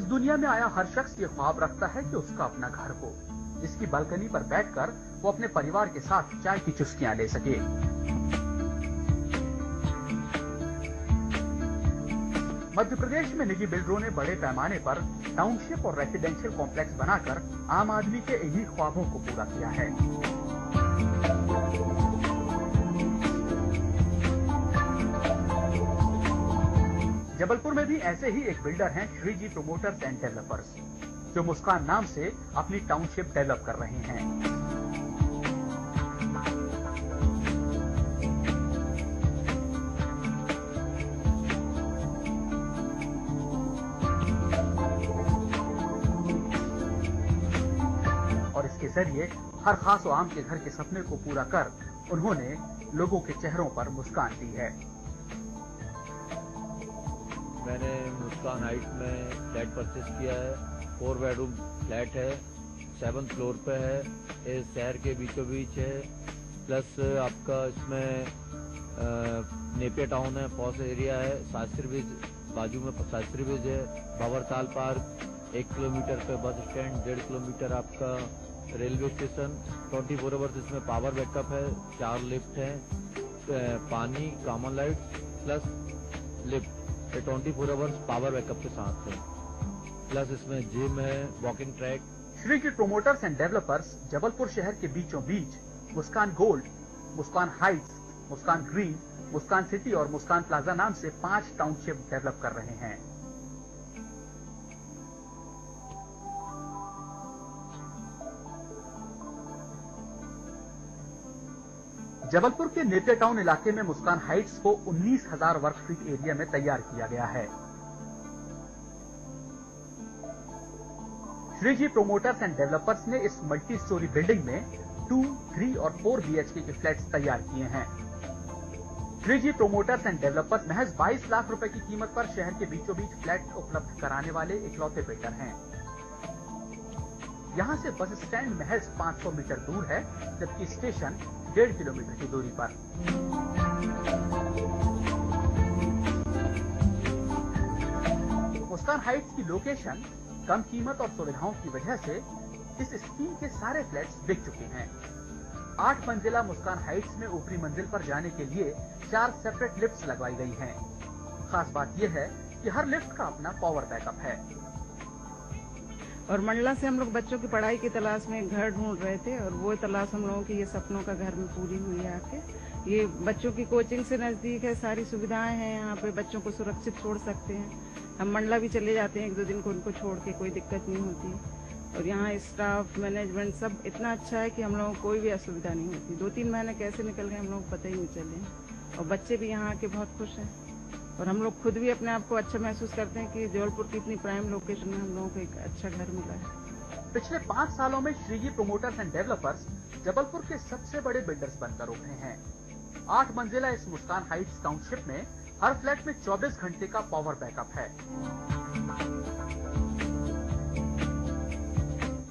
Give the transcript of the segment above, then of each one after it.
इस दुनिया में आया हर शख्स ये ख्वाब रखता है कि उसका अपना घर हो, जिसकी बालकनी पर बैठकर वो अपने परिवार के साथ चाय की चुस्कियां ले सके। मध्य प्रदेश में निजी बिल्डरों ने बड़े पैमाने पर टाउनशिप और रेसिडेंशियल कॉम्प्लेक्स बनाकर आम आदमी के इन्हीं ख्वाबों को पूरा किया है। जबलपुर में भी ऐसे ही एक बिल्डर हैं Shri ji promoters and developers, जो मुस्कान नाम से अपनी टाउनशिप डेवलप कर रहे हैं। और इसके जरिए हर खास और आम के घर के सपने को पूरा कर उन्होंने लोगों के चेहरों पर मुस्कान दी है। मैंने मुस्कान हाइट में फ्लैट परचेज किया है। 4 बेडरूम फ्लैट है, 7th फ्लोर पे है, ये शहर के बीचों बीच है। प्लस आपका इसमें नेपियर टाउन है, पॉस एरिया है, शास्त्री ब्रिज बाजू में, शास्त्री ब्रिज है, भंवरताल पार्क, 1 किलोमीटर पे बस स्टैंड, 1.5 किलोमीटर आपका रेलवे स्टेशन, 24 आवर्स इसमें पावर बैकअप है, 4 लिफ्ट है, पानी, common light plus lift, 24 hours power backup के साथ है। प्लस इसमें जिम है, walking track. Shri ji promoters and developers Jabalpur शहर के बीचों बीच Muskan gold, Muskan heights, Muskan green, Muskan city और मुस्कान प्लाजा नाम से 5 टाउनशिप डेवलप कर रहे हैं। जबलपुर के नेपियर टाउन इलाके में मुस्कान हाइट्स को 19,000 वर्ग फीट एरिया में तैयार किया गया है। Shri ji promoters and developers ने इस मल्टी स्टोरी बिल्डिंग में 2, 3 और 4 BHK के फ्लैट्स तैयार किए हैं। Shri ji promoters and developers महज 22 लाख रुपए की कीमत पर शहर के बीचों बीच फ्लैट उपलब्ध कराने वाले इकलौते बिल्डर हैं। यहां से बस स्टैंड महज 500 मीटर दूर है, जबकि स्टेशन 1.5 किलोमीटर की दूरी पर। मुस्कान हाइट्स की लोकेशन, कम कीमत और सुविधाओं की वजह से इस स्कीम के सारे फ्लैट्स बिक चुके हैं। 8 मंजिला मुस्कान हाइट्स में ऊपरी मंजिल पर जाने के लिए 4 सेपरेट लिफ्ट्स लगवाई गई हैं। खास बात यह है कि हर लिफ्ट का अपना पावर बैकअप है। और मंडला से हम लोग बच्चों की पढ़ाई की तलाश में घर ढूंढ रहे थे, और वो तलाश हम लोगों की ये सपनों का घर में पूरी हुई है आके। ये बच्चों की कोचिंग से नजदीक है, सारी सुविधाएं हैं यहाँ पे, बच्चों को सुरक्षित छोड़ सकते हैं। हम मंडला भी चले जाते हैं 1-2 दिन को, उनको छोड़ के कोई दिक्कत नहीं होती। और यहाँ स्टाफ, मैनेजमेंट सब इतना अच्छा है कि हम लोगों को कोई भी असुविधा नहीं होती। 2-3 महीने कैसे निकल गए हम लोग पता ही नहीं चले। और बच्चे भी यहाँ आके बहुत खुश हैं, और हम लोग खुद भी अपने आप को अच्छा महसूस करते हैं कि जबलपुर की इतनी प्राइम लोकेशन में हम लोगों को एक अच्छा घर मिला है। पिछले 5 सालों में Shri ji promoters and developers Jabalpur के सबसे बड़े बिल्डर्स बनकर उभरे हैं। 8 मंजिला इस मुस्कान हाइट्स टाउनशिप में हर फ्लैट में 24 घंटे का पावर बैकअप है।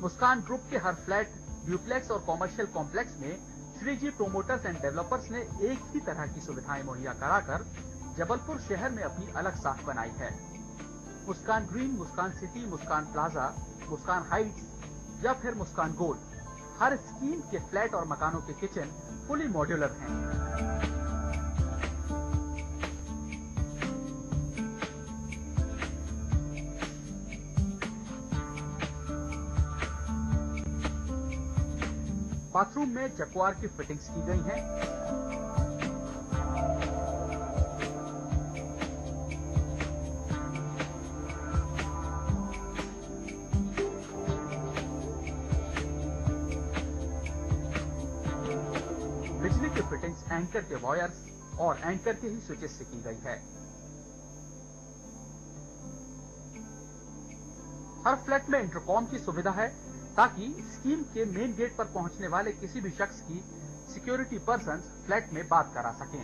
मुस्कान ग्रुप के हर फ्लैट, ड्यूप्लेक्स और कॉमर्शियल कॉम्प्लेक्स में Shri ji promoters and developers ने एक ही तरह की सुविधाएं मुहैया कराकर जबलपुर शहर में अपनी अलग साख बनाई है। मुस्कान ग्रीन, मुस्कान सिटी, मुस्कान प्लाजा, मुस्कान हाइट्स या फिर मुस्कान गोल्ड, हर स्कीम के फ्लैट और मकानों के किचन फुली मॉड्यूलर हैं। बाथरूम में जक्वार की फिटिंग्स की गई हैं। बिजली की फिटिंग्स एंकर के वायर्स और एंकर के ही स्विचेस से की गई है। हर फ्लैट में इंटरकॉम की सुविधा है, ताकि स्कीम के मेन गेट पर पहुंचने वाले किसी भी शख्स की सिक्योरिटी पर्सन फ्लैट में बात करा सकें।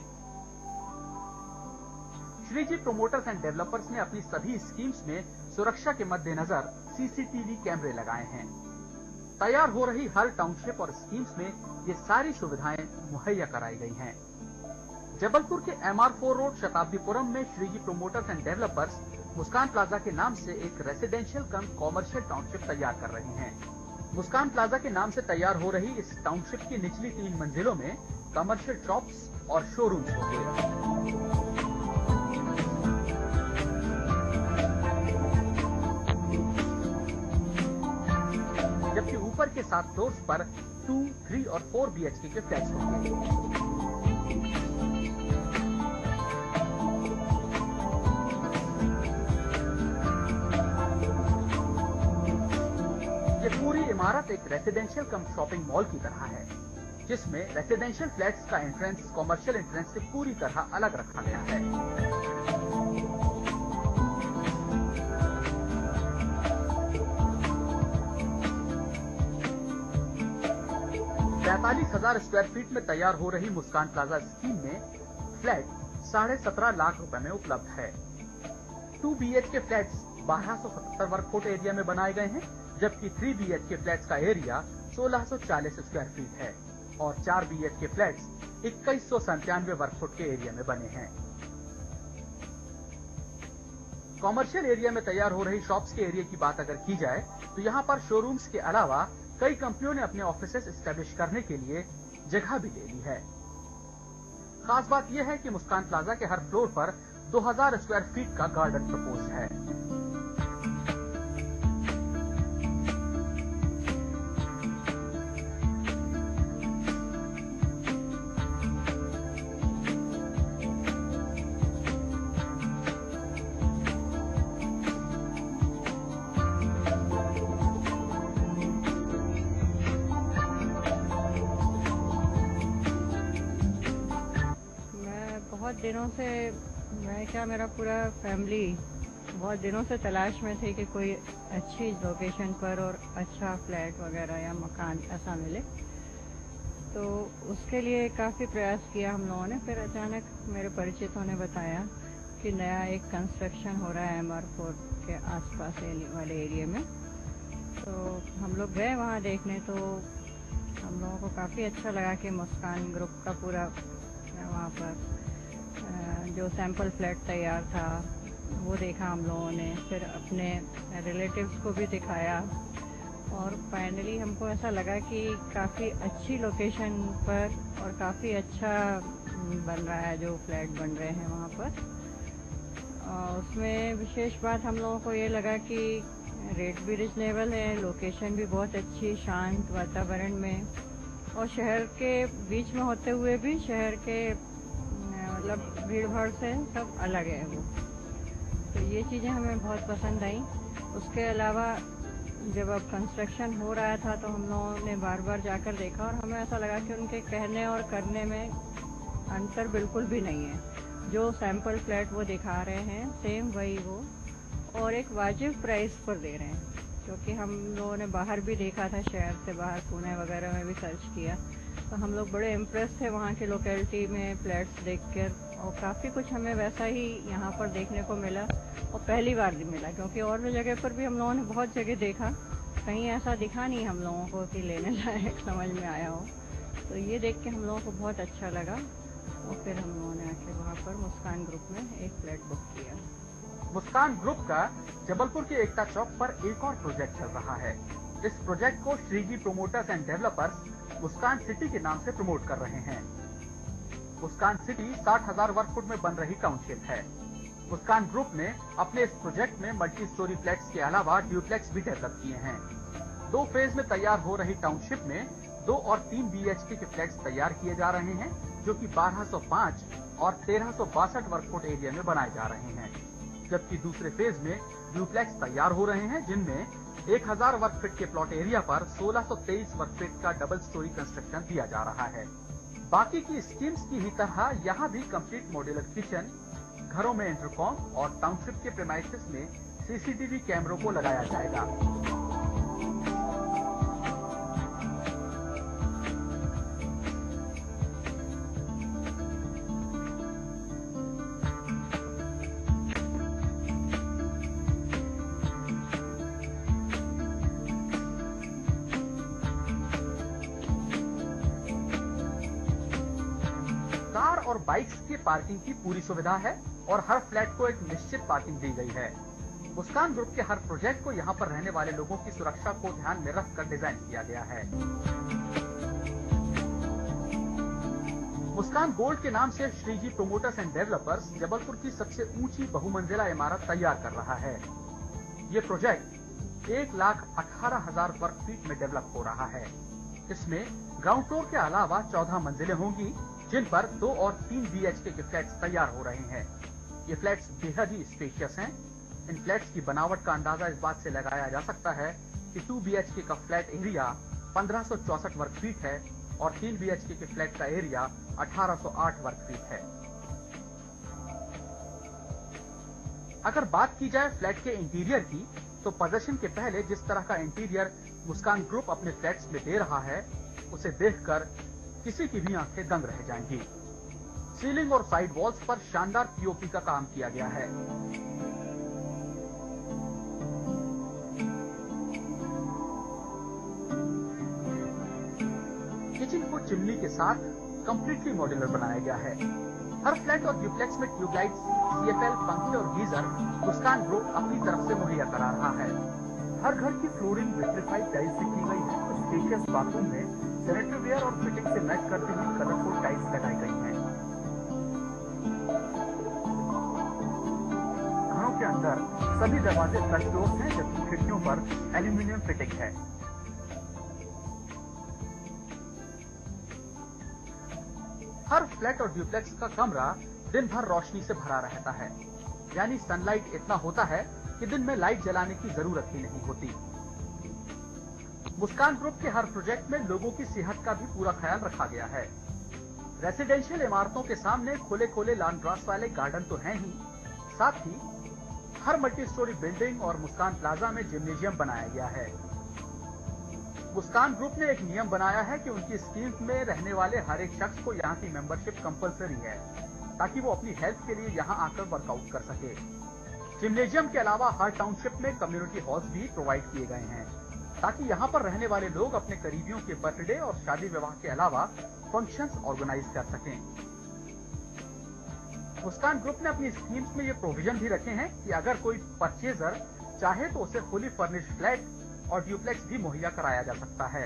Shri ji promoters and developers ने अपनी सभी स्कीम्स में सुरक्षा के मद्देनजर CCTV कैमरे लगाए हैं। तैयार हो रही हर टाउनशिप और स्कीम्स में ये सारी सुविधाएं मुहैया कराई गई हैं। जबलपुर के MR4 रोड शताब्दीपुरम में Shri ji promoters and developers Muskan plaza के नाम से एक रेसिडेंशियल कम कॉमर्शियल टाउनशिप तैयार कर रहे हैं। मुस्कान प्लाजा के नाम से तैयार हो रही इस टाउनशिप की निचली 3 मंजिलों में कमर्शियल शॉप्स और शोरूम्स होंगे। जबकि ऊपर के 7 फ्लोर्स पर 2, 3 और 4 BHK के फ्लैट्स होंगे। पूरी इमारत एक रेसिडेंशियल कम शॉपिंग मॉल की तरह है, जिसमें रेसिडेंशियल फ्लैट्स का एंट्रेंस कमर्शियल एंट्रेंस से पूरी तरह अलग रखा गया है। 43,000 स्क्वायर फीट में तैयार हो रही मुस्कान प्लाजा स्कीम में फ्लैट 17.5 लाख रुपए में उपलब्ध है। 2 BHK फ्लैट्स 1277 वर्ग फुट एरिया में बनाए गए हैं, जबकि 3 BHK फ्लैट्स का एरिया 1640 स्क्वायर फीट है और 4 BHK फ्लैट्स 2197 वर्ग फुट के एरिया में बने हैं। कॉमर्शियल एरिया में तैयार हो रही शॉप्स के एरिया की बात अगर की जाए तो यहाँ पर शोरूम्स के अलावा कई कंपनियों ने अपने ऑफिसेस एस्टेब्लिश करने के लिए जगह भी ले ली है। खास बात यह है कि मुस्कान प्लाजा के हर फ्लोर पर 2000 स्क्वायर फीट का गार्डन प्रपोज है। बहुत दिनों से मेरा पूरा फैमिली बहुत दिनों से तलाश में थे कि कोई अच्छी लोकेशन पर और अच्छा फ्लैट वगैरह या मकान ऐसा मिले, तो उसके लिए काफ़ी प्रयास किया हम लोगों ने। फिर अचानक मेरे परिचितों ने बताया कि नया एक कंस्ट्रक्शन हो रहा है MR4 के आसपास वाले एरिया में, तो हम लोग गए वहाँ देखने। तो हम लोगों को काफ़ी अच्छा लगा कि मुस्कान ग्रुप का पूरा वहाँ पर जो सैंपल फ्लैट तैयार था वो देखा हम लोगों ने, फिर अपने रिलेटिव्स को भी दिखाया और फाइनली हमको ऐसा लगा कि काफ़ी अच्छी लोकेशन पर और काफ़ी अच्छा बन रहा है जो फ्लैट बन रहे हैं वहाँ पर। उसमें विशेष बात हम लोगों को ये लगा कि रेट भी रिजनेबल है, लोकेशन भी बहुत अच्छी शांत वातावरण में और शहर के बीच में होते हुए भी शहर के मतलब भीड़ भाड़ से सब अलग है वो। तो ये चीज़ें हमें बहुत पसंद आई। उसके अलावा जब अब कंस्ट्रक्शन हो रहा था तो हम लोगों ने बार बार जाकर देखा और हमें ऐसा लगा कि उनके कहने और करने में अंतर बिल्कुल भी नहीं है। जो सैंपल फ्लैट वो दिखा रहे हैं सेम वही वो और एक वाजिब प्राइस पर दे रहे हैं, क्योंकि हम लोगों ने बाहर भी देखा था, शहर से बाहर पुणे वगैरह में भी सर्च किया, तो हम लोग बड़े इम्प्रेस थे वहाँ की लोकेलिटी में फ्लैट्स देखकर और काफ़ी कुछ हमें वैसा ही यहाँ पर देखने को मिला और पहली बार भी मिला, क्योंकि और भी जगह पर भी हम लोगों ने बहुत जगह देखा, कहीं ऐसा दिखा नहीं हम लोगों को कि लेने लायक समझ में आया हो। तो ये देख के हम लोगों को बहुत अच्छा लगा और फिर हम लोगों ने आके वहाँ पर मुस्कान ग्रुप में एक फ्लैट बुक किया। मुस्कान ग्रुप का जबलपुर के एकता चौक पर एक और प्रोजेक्ट चल रहा है। इस प्रोजेक्ट को Shriji promoters and developers Muskan city के नाम से प्रमोट कर रहे हैं। मुस्कान सिटी 60,000 वर्ग फुट में बन रही टाउनशिप है। मुस्कान ग्रुप ने अपने इस प्रोजेक्ट में मल्टी स्टोरी फ्लैट्स के अलावा ड्यूप्लेक्स भी डेवलप किए हैं। 2 फेज में तैयार हो रही टाउनशिप में 2 और 3 BHK के फ्लैट्स तैयार किए जा रहे हैं, जो कि 1205 और 1362 वर्ग फुट एरिया में बनाए जा रहे हैं, जबकि दूसरे फेज में ड्यूप्लेक्स तैयार हो रहे हैं, जिनमें 1000 वर्ग फीट के प्लॉट एरिया पर 1623 वर्ग फीट का डबल स्टोरी कंस्ट्रक्शन दिया जा रहा है। बाकी की स्कीम्स की ही तरह यहाँ भी कंप्लीट मॉड्यूलर किचन, घरों में इंटरकॉम और टाउनशिप के प्रेमाइसेस में CCTV कैमरों को लगाया जाएगा। कार और बाइक्स की पार्किंग की पूरी सुविधा है और हर फ्लैट को एक निश्चित पार्किंग दी गई है। मुस्कान ग्रुप के हर प्रोजेक्ट को यहाँ पर रहने वाले लोगों की सुरक्षा को ध्यान में रखकर डिजाइन किया गया है। मुस्कान गोल्ड के नाम से Shriji promoters and developers Jabalpur की सबसे ऊंची बहुमंजिला इमारत तैयार कर रहा है। ये प्रोजेक्ट 1,18,000 वर्ग फीट में डेवलप हो रहा है। इसमें ग्राउंड फ्लोर के अलावा 14 मंजिलें होंगी, जिन पर 2 और 3 BHK के फ्लैट्स तैयार हो रहे हैं। ये फ्लैट्स बेहद ही स्पेशियस हैं। इन फ्लैट्स की बनावट का अंदाजा इस बात से लगाया जा सकता है कि 2 BHK का फ्लैट एरिया 1564 वर्ग फीट है और 3 BHK के फ्लैट का एरिया 1808 वर्ग फीट है। अगर बात की जाए फ्लैट के इंटीरियर की, तो पोजेशन के पहले जिस तरह का इंटीरियर मुस्कान ग्रुप अपने फ्लैट्स में दे रहा है, उसे देखकर किसी की भी आंखें दंग रह जाएंगी। सीलिंग और साइड वॉल्स पर शानदार POP का काम किया गया है। किचन को चिमनी के साथ कंप्लीटली मॉड्यूलर बनाया गया है। हर फ्लैट और ड्यूप्लेक्स में ट्यूबलाइट्स, CFL, पंखे और गीजर मुस्कान ग्रुप अपनी तरफ से मुहैया करा रहा है। हर घर की फ्लोरिंग विट्रिफाइड टाइल्स से की गई है। कुछ स्पेशियस बाथरूम में सैनिटरी वेयर और फिटिंग से मैच करती हुई कलरफुल टाइल्स लगाई गई हैं। घरों के अंदर सभी दरवाजे फ्लश डोर्स हैं, जबकि खिड़कियों पर एल्यूमिनियम फिटिंग है। हर फ्लैट और ड्यूप्लेक्स का कमरा दिन भर रोशनी से भरा रहता है, यानी सनलाइट इतना होता है कि दिन में लाइट जलाने की जरूरत ही नहीं होती। मुस्कान ग्रुप के हर प्रोजेक्ट में लोगों की सेहत का भी पूरा ख्याल रखा गया है। रेसिडेंशियल इमारतों के सामने खुले लॉन ग्रास वाले गार्डन तो हैं ही, साथ ही हर मल्टी स्टोरी बिल्डिंग और मुस्कान प्लाजा में जिम्नेजियम बनाया गया है। मुस्कान ग्रुप ने एक नियम बनाया है कि उनकी स्कीम्स में रहने वाले हर एक शख्स को यहाँ की मेंबरशिप कंपलसरी है, ताकि वो अपनी हेल्थ के लिए यहाँ आकर वर्कआउट कर सके। जिम्नेजियम के अलावा हर टाउनशिप में कम्युनिटी हॉल्स भी प्रोवाइड किए गए हैं, ताकि यहाँ पर रहने वाले लोग अपने करीबियों के बर्थडे और शादी विवाह के अलावा फंक्शंस ऑर्गेनाइज कर सकें। मुस्कान ग्रुप ने अपनी स्कीम्स में ये प्रोविजन भी रखे हैं कि अगर कोई परचेजर चाहे तो उसे फुली फर्निश्ड फ्लैट और ड्यूप्लेक्स भी मुहैया कराया जा सकता है।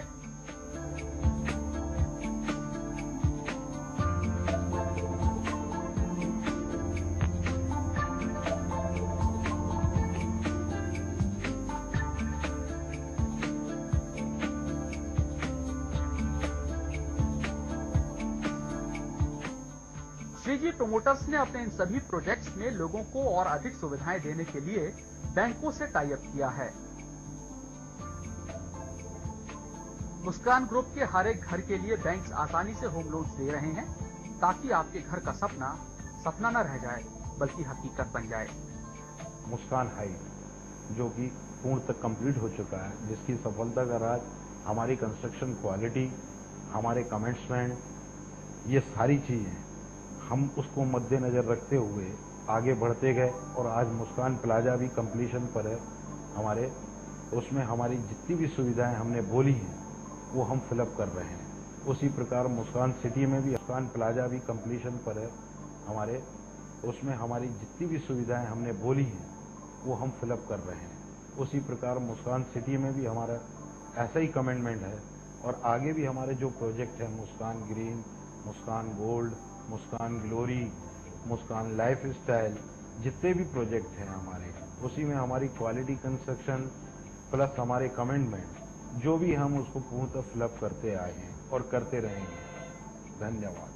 श्रीजी प्रोमोटर्स ने अपने इन सभी प्रोजेक्ट्स में लोगों को और अधिक सुविधाएं देने के लिए बैंकों से टाई अप किया है। मुस्कान ग्रुप के हर एक घर के लिए बैंक्स आसानी से होम लोन्स दे रहे हैं, ताकि आपके घर का सपना न रह जाए बल्कि हकीकत बन जाए। मुस्कान हाइट जो कि पूर्ण तक कंप्लीट हो चुका है, जिसकी सफलता का राज हमारी कंस्ट्रक्शन क्वालिटी, हमारे कमेंट्समेंट, ये सारी चीजें हम उसको मद्देनजर रखते हुए आगे बढ़ते गए और आज मुस्कान प्लाजा भी कंप्लीशन पर है हमारे। उसमें हमारी जितनी भी सुविधाएं हमने बोली हैं वो हम फिलअप कर रहे हैं। उसी प्रकार मुस्कान सिटी में भी मुस्कान प्लाजा भी कंप्लीशन पर है हमारे। उसमें हमारी जितनी भी सुविधाएं हमने बोली हैं वो हम फिलअप कर रहे हैं। उसी प्रकार मुस्कान सिटी में भी हमारा ऐसा ही कमिटमेंट है और आगे भी हमारे जो प्रोजेक्ट हैं मुस्कान ग्रीन, मुस्कान गोल्ड, मुस्कान ग्लोरी, मुस्कान लाइफ स्टाइल, जितने भी प्रोजेक्ट हैं हमारे, उसी में हमारी क्वालिटी कंस्ट्रक्शन प्लस हमारे कमिटमेंट जो भी हम उसको पूर्णतः फिलअप करते आए हैं और करते रहेंगे। धन्यवाद।